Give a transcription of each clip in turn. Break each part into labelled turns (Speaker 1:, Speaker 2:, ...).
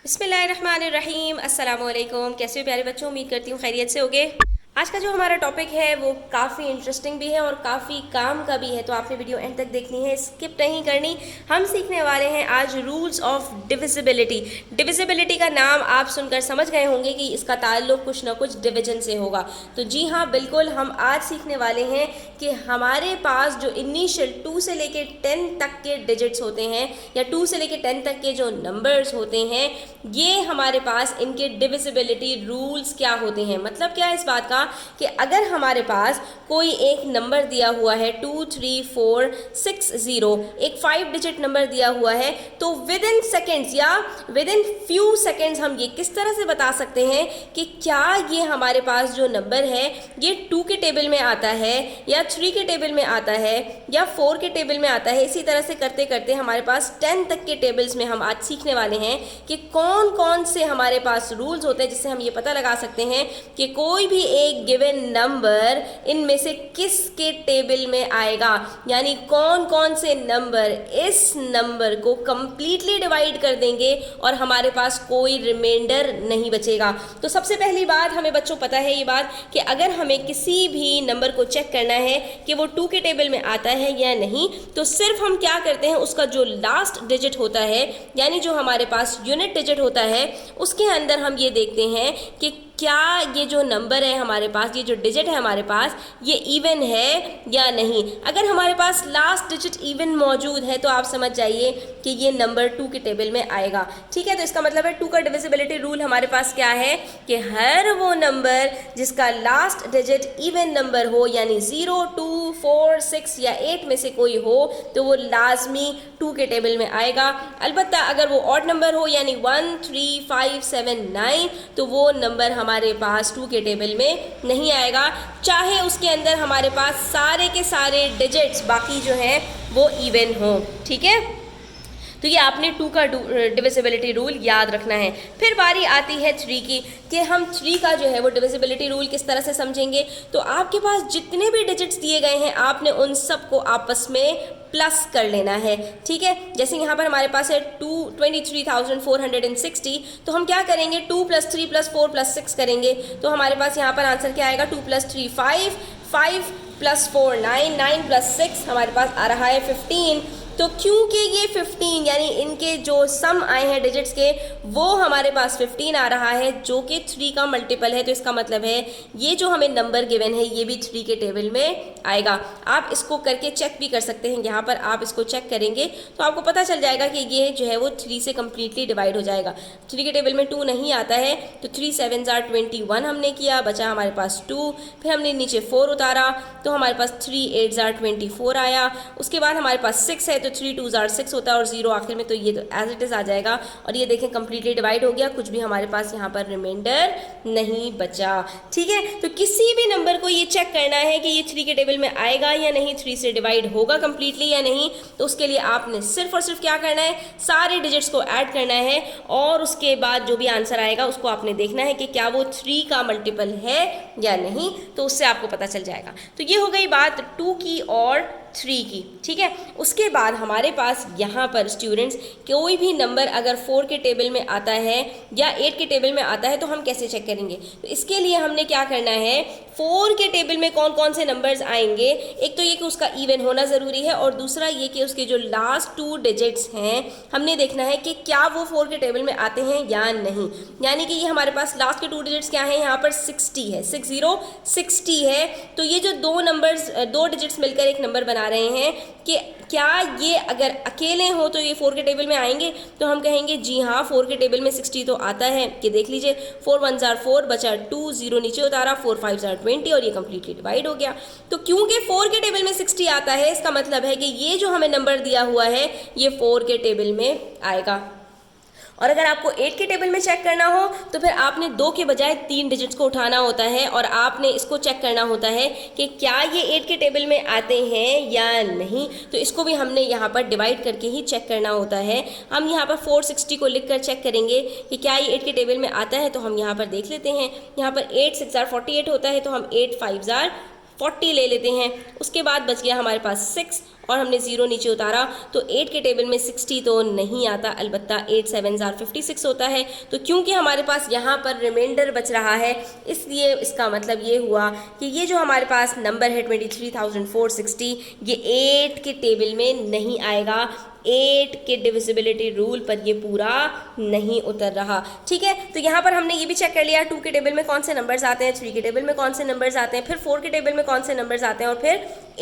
Speaker 1: बिस्मिल्लाहिर्रहमानिर्रहीम। अस्सलाम वालेकुम। कैसे हो प्यारे बच्चों, उम्मीद करती हूँ खैरियत से होगे। आज का जो हमारा टॉपिक है वो काफ़ी इंटरेस्टिंग भी है और काफ़ी काम का भी है, तो आपने वीडियो एंड तक देखनी है, स्किप नहीं करनी। हम सीखने वाले हैं आज रूल्स ऑफ डिविजिबिलिटी। डिविजिबिलिटी का नाम आप सुनकर समझ गए होंगे कि इसका ताल्लुक कुछ ना कुछ डिवीजन से होगा। तो जी हाँ, बिल्कुल, हम आज सीखने वाले हैं कि हमारे पास जो इनिशियल 2 से लेके 10 तक के डिजिट्स होते हैं या 2 से लेके 10 तक के जो नंबर्स होते हैं, ये हमारे पास इनके डिविजिबिलिटी रूल्स क्या होते हैं। मतलब क्या है इस बात का कि अगर हमारे पास कोई एक नंबर दिया हुआ है 2 3 4 6 0, एक 5 डिजिट नंबर दिया हुआ है, तो विद इन सेकेंड्स या विद इन फ्यू सेकेंड्स हम ये किस तरह से बता सकते हैं कि क्या ये हमारे पास जो नंबर है ये 2 के टेबल में आता है या 3 के टेबल में आता है या 4 के टेबल में आता है। इसी तरह से करते करते हमारे पास 10 तक के टेबल्स में हम आज सीखने वाले हैं कि कौन कौन से हमारे पास रूल्स होते हैं जिससे हम ये पता लगा सकते हैं कि कोई भी एक गिवन नंबर इनमें से किसके टेबल में आएगा, यानी कौन कौन से नंबर इस नंबर को कंप्लीटली डिवाइड कर देंगे और हमारे पास कोई रिमाइंडर नहीं बचेगा। तो सबसे पहली बात हमें बच्चों पता है ये बात कि अगर हमें किसी भी नंबर को चेक करना है कि वो 2 के टेबल में आता है या नहीं, तो सिर्फ हम क्या करते हैं, उसका जो लास्ट डिजिट होता है यानी जो हमारे पास यूनिट डिजिट होता है उसके अंदर हम ये देखते हैं कि क्या ये जो नंबर है हमारे पास, ये जो डिजिट है हमारे पास, ये इवन है या नहीं। अगर हमारे पास लास्ट डिजिट इवन मौजूद है तो आप समझ जाइए कि ये नंबर 2 के टेबल में आएगा। ठीक है, तो इसका मतलब है 2 का डिविजिबिलिटी रूल हमारे पास क्या है कि हर वो नंबर जिसका लास्ट डिजिट इवन नंबर हो, यानी 0 2 4 6 या 8 में से कोई हो, तो वो लाजमी 2 के टेबल में आएगा। अलबत्ता अगर वो ऑड नंबर हो यानी 1 3 5 7 9, तो वो नंबर हमारे पास 2 के टेबल में नहीं आएगा, चाहे उसके अंदर हमारे पास सारे के सारे डिजिट्स बाकी जो हैं वो इवन हो। ठीक है, तो ये आपने 2 का डिविजिबिलिटी रूल याद रखना है। फिर बारी आती है 3 की कि हम 3 का जो है वो डिविजिबिलिटी रूल किस तरह से समझेंगे। तो आपके पास जितने भी डिजिट्स दिए गए हैं आपने उन सबको आपस में प्लस कर लेना है। ठीक है, जैसे यहाँ पर हमारे पास है 23,460, तो हम क्या करेंगे, 2 + 3 + 4 + 6 करेंगे। तो हमारे पास यहाँ पर आंसर क्या आएगा, 2 + 3 5 5 + 4 9 9 + 6 हमारे पास आ रहा है 15। तो क्योंकि ये 15 यानी इनके जो सम आए हैं डिजिट्स के वो हमारे पास 15 आ रहा है जो कि 3 का मल्टीपल है, तो इसका मतलब है ये जो हमें नंबर गिवन है ये भी 3 के टेबल में आएगा। आप इसको करके चेक भी कर सकते हैं, यहाँ पर आप इसको चेक करेंगे तो आपको पता चल जाएगा कि ये जो है वो 3 से कम्प्लीटली डिवाइड हो जाएगा। 3 के टेबल में 2 नहीं आता है, तो 3 7 21 हमने किया, बचा हमारे पास 2, फिर हमने नीचे 4 उतारा तो हमारे पास 3 8 24 आया। उसके बाद हमारे पास 6 है तो 3 2 6 होता है और 0 आखिर में, तो ये तो एज इट इज़ आ जाएगा। और ये देखें कम्प्लीटली डिवाइड हो गया, कुछ भी हमारे पास यहाँ पर रिमाइंडर नहीं बचा। ठीक है, तो किसी भी नंबर को ये चेक करना है कि ये 3 के टेबल में आएगा या नहीं, 3 से डिवाइड होगा कम्प्लीटली या नहीं, तो उसके लिए आपने सिर्फ और सिर्फ क्या करना है, सारे डिजिट्स को ऐड करना है और उसके बाद जो भी आंसर आएगा उसको आपने देखना है कि क्या वो 3 का मल्टीपल है या नहीं, तो उससे आपको पता चल जाएगा। तो ये हो गई बात 2 की और 3 की। ठीक है, उसके बाद हमारे पास यहाँ पर स्टूडेंट्स कोई भी नंबर अगर 4 के टेबल में आता है या 8 के टेबल में आता है तो हम कैसे चेक करेंगे। तो इसके लिए हमने क्या करना है, 4 के टेबल में कौन कौन से नंबर्स आएंगे, एक तो ये कि उसका इवन होना ज़रूरी है और दूसरा ये कि उसके जो लास्ट 2 डिजिट्स हैं हमने देखना है कि क्या वो 4 के टेबल में आते हैं या नहीं। यानी कि ये हमारे पास लास्ट के 2 डिजिट्स क्या हैं, यहाँ पर 60 है, 60 है। तो ये जो 2 नंबर्स 2 डिजिट्स मिलकर एक नंबर बना रहे हैं कि क्या ये अगर अकेले हो तो ये 4 के टेबल में आएंगे, तो हम कहेंगे जी हाँ 4 के टेबल में 60 तो आता है। कि देख लीजिए 4 1 4 बचा 2, 0 नीचे उतारा, 4 5 20 और ये कम्प्लीटली डिवाइड हो गया। तो क्योंकि 4 के टेबल में 60 आता है इसका मतलब है कि ये जो हमें नंबर दिया हुआ है ये 4 के टेबल में आएगा। और अगर आपको 8 के टेबल में चेक करना हो तो फिर आपने 2 के बजाय 3 डिजिट्स को उठाना होता है और आपने इसको चेक करना होता है कि क्या ये 8 के टेबल में आते हैं या नहीं। तो इसको भी हमने यहाँ पर डिवाइड करके ही चेक करना होता है। हम यहाँ पर 460 को लिख कर चेक करेंगे कि क्या ये 8 के टेबल में आता है, तो हम यहाँ पर देख लेते हैं। यहाँ पर 8 6 48 होता है, तो हम 8 5 40 ले लेते हैं। उसके बाद बच गया हमारे पास 6 और हमने 0 नीचे उतारा तो 8 के टेबल में 60 तो नहीं आता, अलबत्ता 8 7 56 होता है। तो क्योंकि हमारे पास यहाँ पर रिमाइंडर बच रहा है, इसलिए इसका मतलब ये हुआ कि ये जो हमारे पास नंबर है 23,460 ये 8 के टेबल में नहीं आएगा, 8 के डिविजिबिलिटी रूल पर ये पूरा नहीं उतर रहा। ठीक है, तो यहाँ पर हमने ये भी चेक कर लिया 2 के टेबल में कौन से नंबर्स आते हैं, 3 के टेबल में कौन से नंबर्स आते हैं, फिर 4 के टेबल में कौन से नंबर्स आते हैं और फिर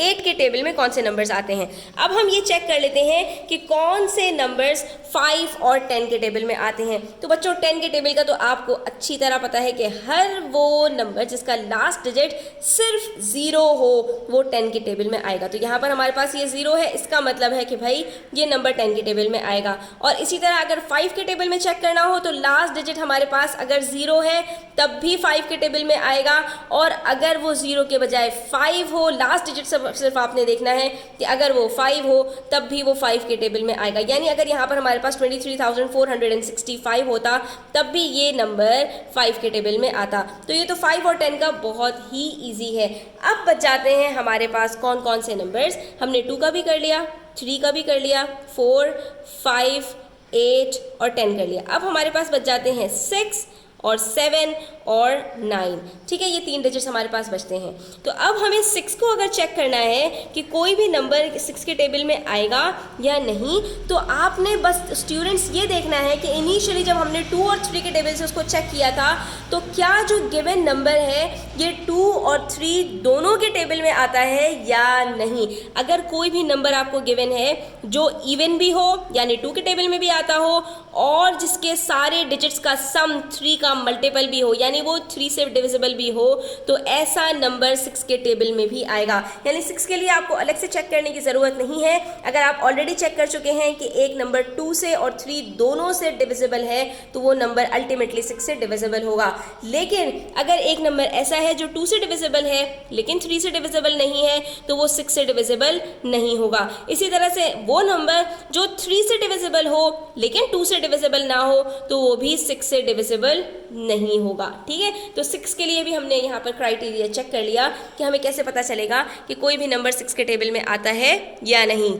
Speaker 1: 8 के टेबल में कौन से नंबर्स आते हैं। अब हम ये चेक कर लेते हैं कि कौन से नंबर्स 5 और 10 के टेबल में आते हैं। तो बच्चों 10 के टेबल का तो आपको अच्छी तरह पता है कि हर वो नंबर जिसका लास्ट डिजिट सिर्फ 0 हो वो 10 के टेबल में आएगा। तो यहाँ पर हमारे पास ये 0 है, इसका मतलब है कि भाई ये नंबर 10 के टेबल में आएगा। और इसी तरह अगर 5 के टेबल में चेक करना हो तो लास्ट डिजिट हमारे पास अगर 0 है तब भी 5 के टेबल में आएगा, और अगर वो 0 के बजाय 5 हो, लास्ट डिजिट सिर्फ आपने देखना है कि अगर वो 5 हो तब भी वो 5 के टेबल में आएगा। यानी अगर यहाँ पर हमारे पास 23,465 होता तब भी ये नंबर 5 के टेबल में आता। तो ये तो 5 और 10 का बहुत ही ईजी है। अब बच जाते हैं हमारे पास कौन कौन से नंबर्स। हमने 2 का भी कर लिया, 3 का भी कर लिया, 4, 5, 8 और 10 कर लिया। अब हमारे पास बच जाते हैं 6 और 7 और 9। ठीक है, ये 3 डिजिट्स हमारे पास बचते हैं। तो अब हमें 6 को अगर चेक करना है कि कोई भी नंबर 6 के टेबल में आएगा या नहीं, तो आपने बस स्टूडेंट्स ये देखना है कि इनिशियली जब हमने 2 और 3 के टेबल से उसको चेक किया था तो क्या जो गिवन नंबर है ये 2 और 3 दोनों के टेबल में आता है या नहीं। अगर कोई भी नंबर आपको गिवन है जो इवन भी हो यानी 2 के टेबल में भी आता हो और जिसके सारे डिजिट्स का सम 3 का मल्टीपल भी हो यानी वो 3 से डिविजिबल भी हो, तो ऐसा नंबर 6 के टेबल में भी आएगा। यानी 6 के लिए आपको अलग से चेक करने की ज़रूरत नहीं है। अगर आप ऑलरेडी चेक कर चुके हैं कि एक नंबर 2 से और 3 दोनों से डिविजिबल है तो वो नंबर अल्टीमेटली 6 से डिविजिबल होगा। लेकिन अगर एक नंबर ऐसा है जो 2 से डिविजिबल है लेकिन 3 से डिविजिबल नहीं है तो वो 6 से डिविजिबल नहीं होगा। इसी तरह से वो नंबर जो 3 से डिविजिबल हो लेकिन 2 से डिविजिबल ना हो तो वो भी 6 से डिविजिबल नहीं होगा। ठीक है, तो 6 के लिए भी हमने यहाँ पर क्राइटेरिया चेक कर लिया कि हमें कैसे पता चलेगा कि कोई भी नंबर 6 के टेबल में आता है या नहीं।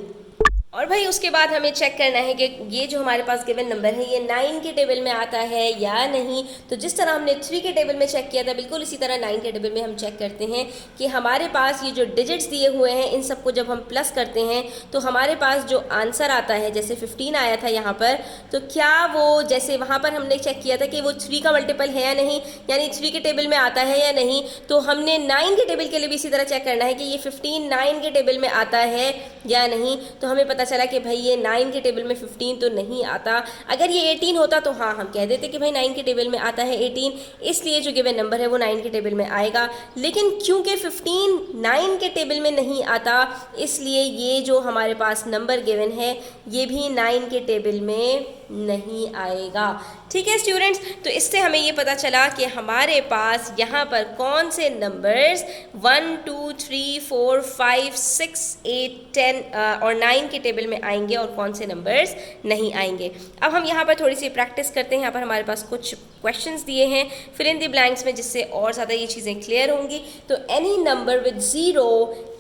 Speaker 1: और भाई उसके बाद हमें चेक करना है कि ये जो हमारे पास गिवन नंबर है ये 9 के टेबल में आता है या नहीं। तो जिस तरह हमने 3 के टेबल में चेक किया था बिल्कुल इसी तरह 9 के टेबल में हम चेक करते हैं कि हमारे पास ये जो डिजिट्स दिए हुए हैं इन सबको जब हम प्लस करते हैं तो हमारे पास जो आंसर आता है, जैसे 15 आया था यहाँ पर, तो क्या वो जैसे वहाँ पर हमने चेक किया था कि वो 3 का मल्टीपल है या नहीं, यानी 3 के टेबल में आता है या नहीं, तो हमने 9 के टेबल के लिए भी इसी तरह चेक करना है कि ये 15 9 के टेबल में आता है या नहीं। तो हमें पता चला कि भाई ये 9 के टेबल में 15 तो नहीं आता। अगर ये 18 होता तो हाँ हम कह देते कि भाई 9 के टेबल में आता है 18, इसलिए जो गिवन नंबर है वो 9 के टेबल में आएगा। लेकिन क्योंकि 15 9 के टेबल में नहीं आता इसलिए ये जो हमारे पास नंबर गिवन है ये भी 9 के टेबल में नहीं आएगा। ठीक है स्टूडेंट्स, तो इससे हमें ये पता चला कि हमारे पास यहाँ पर कौन से नंबर्स 1 2 3 4 5 6 8 10 और 9 के टेबल में आएंगे और कौन से नंबर्स नहीं आएंगे। अब हम यहाँ पर थोड़ी सी प्रैक्टिस करते हैं। यहाँ पर हमारे पास कुछ क्वेश्चंस दिए हैं फिल इन द ब्लैंक्स में, जिससे और ज़्यादा ये चीज़ें क्लियर होंगी। तो any number with 0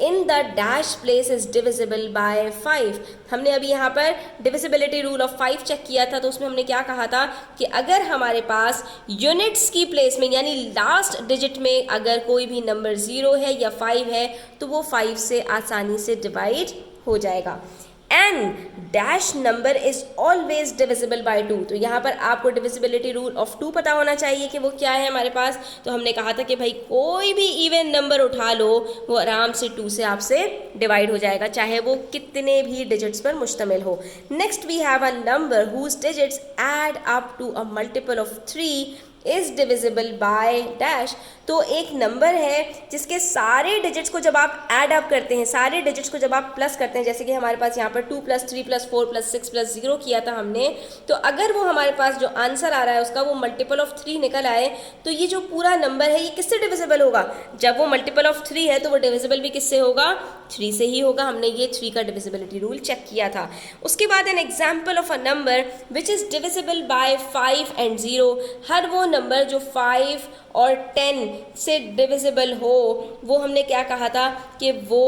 Speaker 1: in the dash place is divisible bye 5। हमने अभी यहाँ पर डिविजिबिलिटी रूल ऑफ 5 चेक किया था, तो उसमें हमने क्या कहा था कि अगर हमारे पास यूनिट्स की प्लेस में यानी लास्ट डिजिट में अगर कोई भी नंबर 0 है या 5 है तो वो 5 से आसानी से डिवाइड हो जाएगा। And dash number is always divisible by 2। तो यहाँ पर आपको डिविजिबिलिटी रूल ऑफ 2 पता होना चाहिए कि वो क्या है हमारे पास। तो हमने कहा था कि भाई कोई भी इवन नंबर उठा लो वो आराम से 2 से आपसे डिवाइड हो जाएगा, चाहे वो कितने भी डिजिट्स पर मुश्तमिल हो। Next we have a number whose digits add up to a multiple of 3 is divisible by dash. तो एक नंबर है जिसके सारे डिजिट्स को जब आप ऐड अप करते हैं, सारे डिजिट्स को जब आप प्लस करते हैं, जैसे कि हमारे पास यहाँ पर 2 + 3 + 4 + 6 + 0 किया था हमने, तो अगर वो हमारे पास जो आंसर आ रहा है उसका वो मल्टीपल ऑफ 3 निकल आए तो ये जो पूरा नंबर है ये किससे डिविजिबल होगा। जब वो मल्टीपल ऑफ 3 है तो वो डिविजिबल भी किससे होगा, 3 से ही होगा। हमने ये 3 का डिविजिबिलिटी रूल चेक किया था। उसके बाद an example of a number which is divisible by 5 and 0। हर वो नंबर जो 5 और 10 से डिविजिबल हो वो हमने क्या कहा था कि वो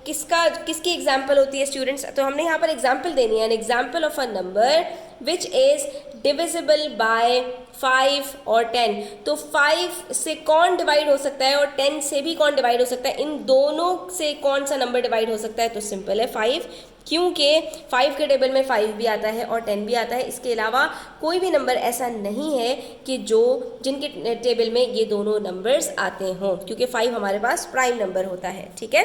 Speaker 1: किसकी एग्जाम्पल होती है स्टूडेंट्स? तो हमने यहाँ पर एग्जाम्पल देनी है, an example of a number which is divisible by 5 और 10। तो 5 से कौन डिवाइड हो सकता है और 10 से भी कौन डिवाइड हो सकता है? इन दोनों से कौन सा नंबर डिवाइड हो सकता है? तो सिंपल है 5, क्योंकि 5 के टेबल में 5 भी आता है और 10 भी आता है। इसके अलावा कोई भी नंबर ऐसा नहीं है कि जिनके टेबल में ये दोनों नंबर्स आते हों, क्योंकि 5 हमारे पास प्राइम नंबर होता है। ठीक है,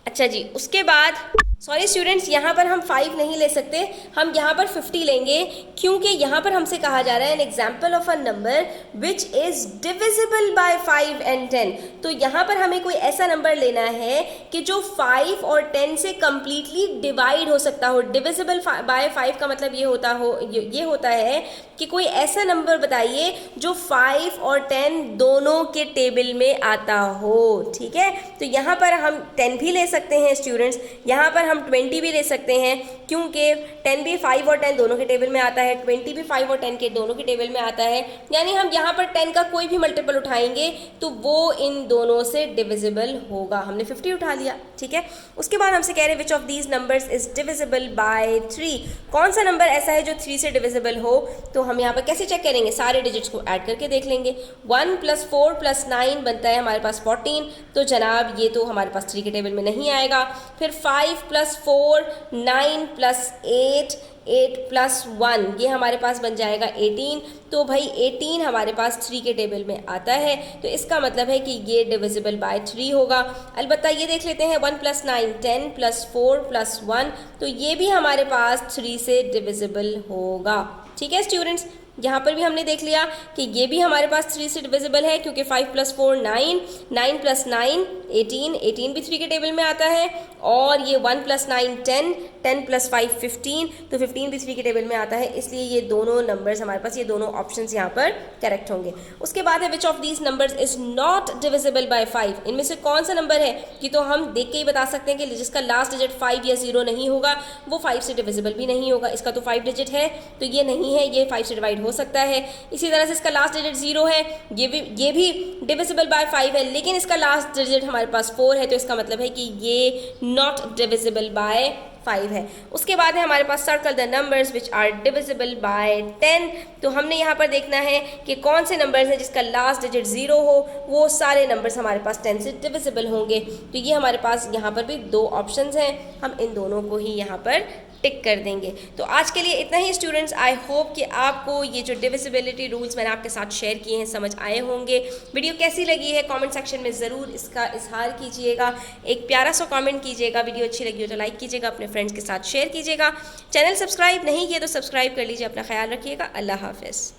Speaker 1: अच्छा जी, उसके बाद सॉरी स्टूडेंट्स, यहाँ पर हम 5 नहीं ले सकते, हम यहाँ पर 50 लेंगे, क्योंकि यहाँ पर हमसे कहा जा रहा है an example of a number which is divisible by 5 and 10। तो यहाँ पर हमें कोई ऐसा नंबर लेना है कि जो 5 और 10 से कम्प्लीटली डिवाइड हो सकता हो। डिविजिबल बाय 5 का मतलब ये होता है कि कोई ऐसा नंबर बताइए जो 5 और 10 दोनों के टेबल में आता हो। ठीक है, तो यहाँ पर हम 10 भी ले सकते हैं स्टूडेंट्स, यहाँ पर हम 20 भी ले सकते हैं, क्योंकि 10 भी 5 और 10 दोनों के टेबल में आता है, 20 भी 5 और 10 के दोनों के टेबल में आता है। यानी हम यहाँ पर 10 का कोई भी मल्टीपल उठाएंगे तो वो इन दोनों से डिविजिबल होगा। हमने 50 उठा लिया। ठीक है, उसके बाद हमसे कह रहे हैं which of these numbers is divisible bye 3। कौन सा नंबर ऐसा है जो 3 से डिविजिबल हो? तो हम यहाँ पर कैसे चेक करेंगे? सारे डिजिट्स को ऐड करके देख लेंगे। 1 + 4 + 9 बनता है हमारे पास 14। तो जनाब ये तो हमारे पास 3 के टेबल में नहीं आएगा। फिर 5 + 4, 9 + 8, 8 + 1, ये हमारे पास बन जाएगा 18। तो भाई 18 हमारे पास 3 के टेबल में आता है, तो इसका मतलब है कि ये डिविजिबल बाय 3 होगा। अलबत्ता ये देख लेते हैं 1 + 9, 10 + 4 + 1, तो ये भी हमारे पास 3 से डिविजिबल होगा। ठीक है स्टूडेंट्स, यहाँ पर भी हमने देख लिया कि ये भी हमारे पास 3 से डिविजिबल है, क्योंकि 5 + 4 9, 9 + 9 18, 18 भी 3 के टेबल में आता है, और ये 1 + 9 10, 10 + 5 15, तो 15 भी 3 के टेबल में आता है। इसलिए ये दोनों नंबर्स हमारे पास, ये दोनों ऑप्शंस यहाँ पर करेक्ट होंगे। उसके बाद है which of these numbers is not divisible by 5। इनमें से कौन सा नंबर है कि तो हम देख के ही बता सकते हैं कि जिसका लास्ट डिजिट 5 या 0 नहीं होगा वो 5 से डिविजिबल भी नहीं होगा। इसका तो 5 डिजिट है, तो ये नहीं है, ये 5 से डिवाइड हो सकता है। इसी तरह से इसका लास्ट डिजिट 0 है, ये भी डिविजिबल बाय 5 है, लेकिन इसका लास्ट डिजिट हमारे पास 4 है, तो इसका मतलब है कि ये नॉट डिविजिबल बाय 5 है। उसके बाद है हमारे पास circle the numbers which are divisible by 10। तो हमने यहाँ पर देखना है कि कौन से नंबर्स हैं जिसका लास्ट डिजिट 0 हो, वो सारे नंबर्स हमारे पास 10 से डिविजिबल होंगे। तो ये हमारे पास यहाँ पर भी 2 ऑप्शंस हैं, हम इन दोनों को ही यहाँ पर टिक कर देंगे। तो आज के लिए इतना ही स्टूडेंट्स। आई होप कि आपको ये जो डिविजिबिलिटी रूल्स मैंने आपके साथ शेयर किए हैं समझ आए होंगे। वीडियो कैसी लगी है कमेंट सेक्शन में ज़रूर इसका इजहार कीजिएगा, एक प्यारा सा कमेंट कीजिएगा। वीडियो अच्छी लगी हो तो लाइक कीजिएगा, अपने फ्रेंड्स के साथ शेयर कीजिएगा। चैनल सब्सक्राइब नहीं किया तो सब्सक्राइब कर लीजिए। अपना ख्याल रखिएगा। अल्लाह हाफिज़।